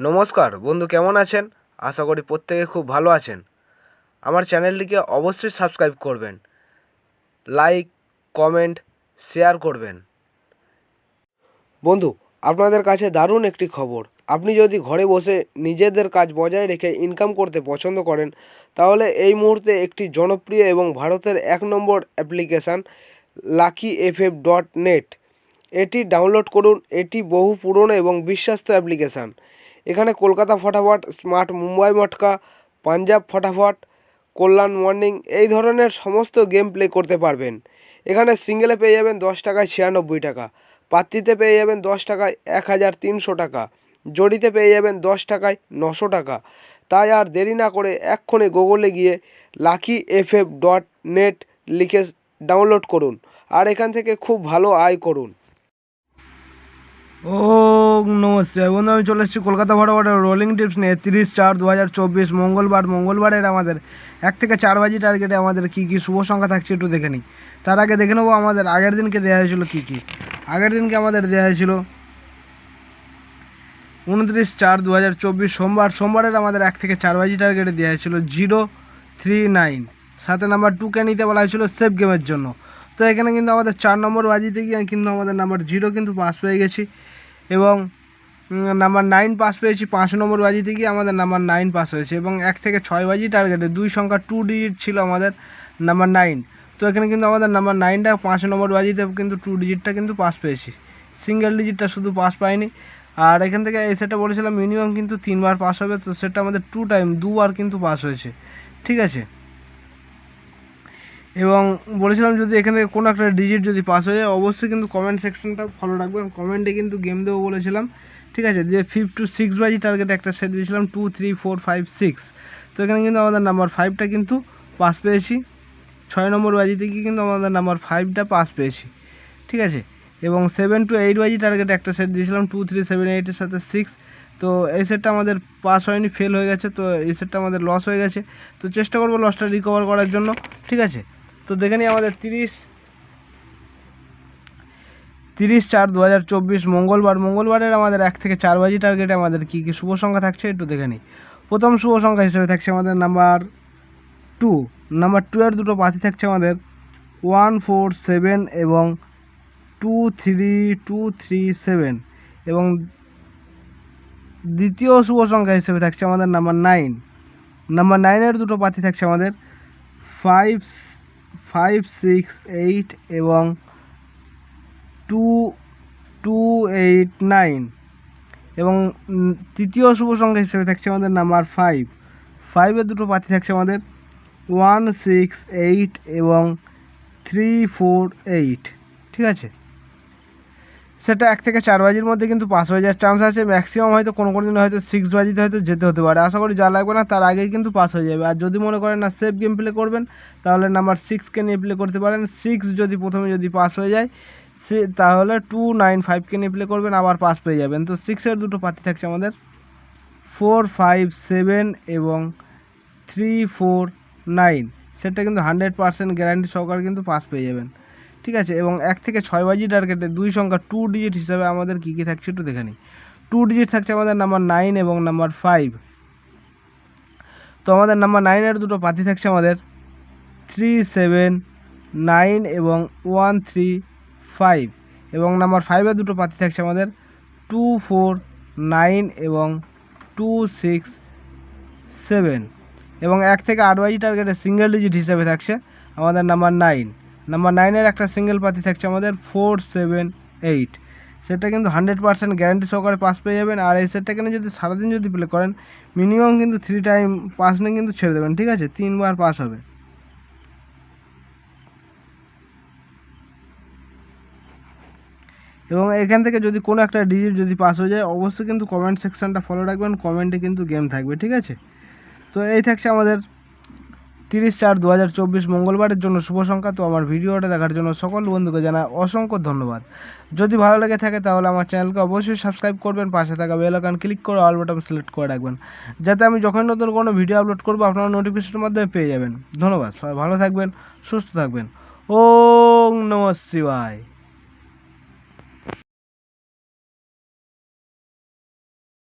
নমস্কার বন্ধু, কেমন আছেন? আশা করি প্রত্যেকে খুব ভালো আছেন। আমার চ্যানেলটিকে অবশ্যই সাবস্ক্রাইব করবেন, লাইক, কমেন্ট, শেয়ার করবেন। বন্ধু, আপনাদের কাছে দারুণ একটি খবর। আপনি যদি ঘরে বসে নিজেদের কাজ বজায় রেখে ইনকাম করতে পছন্দ করেন, তাহলে এই মুহূর্তে একটি জনপ্রিয় এবং ভারতের 1 নম্বর অ্যাপ্লিকেশান luckymf.net এটি ডাউনলোড করুন। এটি বহু পুরনো এবং বিশ্বস্ত অ্যাপ্লিকেশান। এখানে কলকাতা ফটাফট, স্মার্ট মুম্বাই মটকা, পাঞ্জাব ফটাফট, কল্যাণ মর্নিং এই ধরনের সমস্ত গেম প্লে করতে পারবেন। এখানে সিঙ্গেলে পেয়ে যাবেন 10 টাকায় 96 টাকা, পাত্তিতে পেয়ে যাবেন 10 টাকায় 1300 টাকা, জড়িতে পেয়ে যাবেন 10 টাকায় 900 টাকা। তাই আর দেরি না করে এক্ষুনি গুগলে গিয়ে luckymf.net লিখে ডাউনলোড করুন আর এখান থেকে খুব ভালো আয় করুন। ও নমস্কার বন্ধু, আমি চলে এসেছি কলকাতা ফটাফটের রোলিং টিপস নিয়ে 30/4/2024 মঙ্গলবারের আমাদের 1 থেকে 4 বাজি টার্গেটে আমাদের কী কী শুভ সংখ্যা থাকছে একটু দেখে নিই। তার আগে দেখে নেবো আমাদের আগের দিনকে দেওয়া হয়েছিল কী কী। আগের দিনকে আমাদের দেওয়া হয়েছিল 29/4/2024 সোমবারের আমাদের 1 থেকে 4 বাজি টার্গেটে দেওয়া হয়েছিল 039। সাথে নাম্বার 2কে নিতে বলা হয়েছিল সেফ গেমের জন্য। তো এখানে কিন্তু আমাদের 4 নম্বর বাজিতে গিয়ে কিন্তু আমাদের নাম্বার 0 কিন্তু পাস পেয়ে গেছি এবং নাম্বার 9 পাস পেয়েছি। 5 নম্বর বাজিতে গিয়ে আমাদের নাম্বার 9 পাস হয়েছে এবং 1 থেকে 6 বাজি টার্গেটে 2 সংখ্যা 2 ডিজিট ছিল আমাদের নাম্বার 9। তো এখানে কিন্তু আমাদের নাম্বার 9টা 5 নম্বর বাজিতে কিন্তু 2 ডিজিটটা কিন্তু পাস পেয়েছি, সিঙ্গেল ডিজিটটা শুধু পাস পাইনি। আর এখান থেকে এই সেটটা বলেছিলাম মিনিমাম কিন্তু 3বার পাস হবে, তো সেটা আমাদের 2 টাইম 2বার কিন্তু পাস হয়েছে, ঠিক আছে। এবং বলেছিলাম যদি এখানে কোনো একটা ডিজিট যদি পাস হয়ে যায় অবশ্যই কিন্তু কমেন্ট সেকশনটা ফলো রাখবেন, কমেন্টে কিন্তু গেম দেবো বলেছিলাম, ঠিক আছে। যে 5 to 6 বাজি টার্গেট একটা সেট দিয়েছিলাম 2 3 4 5 6। তো এখানে কিন্তু আমাদের নাম্বার 5টা কিন্তু পাস পেয়েছি। 6 নম্বর বাজিতে গিয়ে কিন্তু আমাদের নাম্বার 5টা পাস পেয়েছি, ঠিক আছে। এবং 7 to 8 বাজি টার্গেট একটা সেট দিয়েছিলাম 2 3 7 8-এর সাথে 6। তো এই সেটটা আমাদের পাস হয়নি, ফেল হয়ে গেছে, তো এই সেটটা আমাদের লস হয়ে গেছে। তো চেষ্টা করবো লসটা রিকভার করার জন্য, ঠিক আছে। তো দেখে নিই আমাদের 30/4/2024 মঙ্গলবারের আমাদের 1 থেকে 4 বাজি টার্গেটে আমাদের কী কী শুভ সংখ্যা থাকছে একটু দেখে নিই। প্রথম শুভ সংখ্যা হিসেবে থাকছে আমাদের নাম্বার 2। নাম্বার 2 এর দুটো পাতি থাকছে আমাদের 1 4 7 এবং 2 3 2 3 7। এবং দ্বিতীয় শুভ সংখ্যা হিসেবে থাকছে আমাদের নাম্বার 9। নাম্বার 9 এর দুটো পাতি থাকছে আমাদের 5 5 6 8 এবং 2 2 8 9। এবং তৃতীয় শুভ সংখ্যা হিসেবে থাকছে আমাদের নাম্বার 5। 5 এর দুটো পাতি থাকছে আমাদের 1 6 8 এবং 3 4 8, ঠিক আছে। সেটা 1 থেকে 4 বাজির মধ্যে কিন্তু পাস হয়ে যাওয়ার চান্স আছে। ম্যাক্সিমাম হয়তো কোনো দিন হয়তো 6 বাজিতে হয়তো যেতে হতে পারে। আশা করি যা লাগবে না তার আগেই কিন্তু পাস হয়ে যাবে। আর যদি মনে করেন না সেফ গেম প্লে করবেন, তাহলে নাম্বার 6কে নিয়ে প্লে করতে পারেন। 6 যদি প্রথমে যদি পাস হয়ে যায় তাহলে 2 9 5কে নিয়ে প্লে করবেন, আবার পাস পেয়ে যাবেন। তো 6-এর দুটো পাতি থাকছে আমাদের 4 5 7 এবং 3 4 9। সেটা কিন্তু 100% গ্যারান্টি সহকারে কিন্তু পাস পেয়ে যাবেন, ঠিক আছে। এবং 1 থেকে 6 বাজি টার্গেটে 2 সংখ্যা 2 ডিজিট হিসাবে আমাদের কী কী থাকছে একটু দেখে নিই। 2 ডিজিট থাকছে আমাদের নাম্বার 9 এবং নাম্বার 5। তো আমাদের নাম্বার 9 এর দুটো পাতি থাকছে আমাদের 3 7 9 এবং 1 3 5। এবং নাম্বার 5 এর দুটো পাতি থাকছে আমাদের 2 4 9 এবং 2 6 7। এবং 1 থেকে 8 বাজি টার্গেটে সিঙ্গেল ডিজিট হিসাবে থাকছে আমাদের নাম্বার 9। নাম্বার 9-এর একটা সিঙ্গেল পাতি থাকছে আমাদের 4 7 8। সেটা কিন্তু 100% গ্যারান্টি সহকারে পাস পেয়ে যাবেন। আর এই সেটটাকে যদি সারাদিন যদি প্লে করেন মিনিমাম কিন্তু 3 টাইম পাস নিয়ে কিন্তু ছেড়ে দেবেন, ঠিক আছে। 3বার পাস হবে। এবং এখান থেকে যদি কোনো একটা ডিজিট যদি পাস হয়ে যায় অবশ্যই কিন্তু কমেন্ট সেকশনটা ফলো রাখবেন, কমেন্টে কিন্তু গেম থাকবে, ঠিক আছে। তো এই থাকছে আমাদের 30/4/2024 মঙ্গলবারের জন্য শুভ সংখ্যা। তো আমার ভিডিওটা দেখার জন্য সকল বন্ধুকে জানাই অসংখ্য ধন্যবাদ। যদি ভালো লেগে থাকে তাহলে আমার চ্যানেলকে অবশ্যই সাবস্ক্রাইব করবেন, পাশে থাকা বেল আইকন ক্লিক করে অল বাটন সিলেক্ট করে রাখবেন, যাতে আমি যখন নতুন কোনো ভিডিও আপলোড করবো আপনারা নোটিফিকেশনের মাধ্যমে পেয়ে যাবেন। ধন্যবাদ, সবাই ভালো থাকবেন, সুস্থ থাকবেন। ওম নমঃ শিবায়।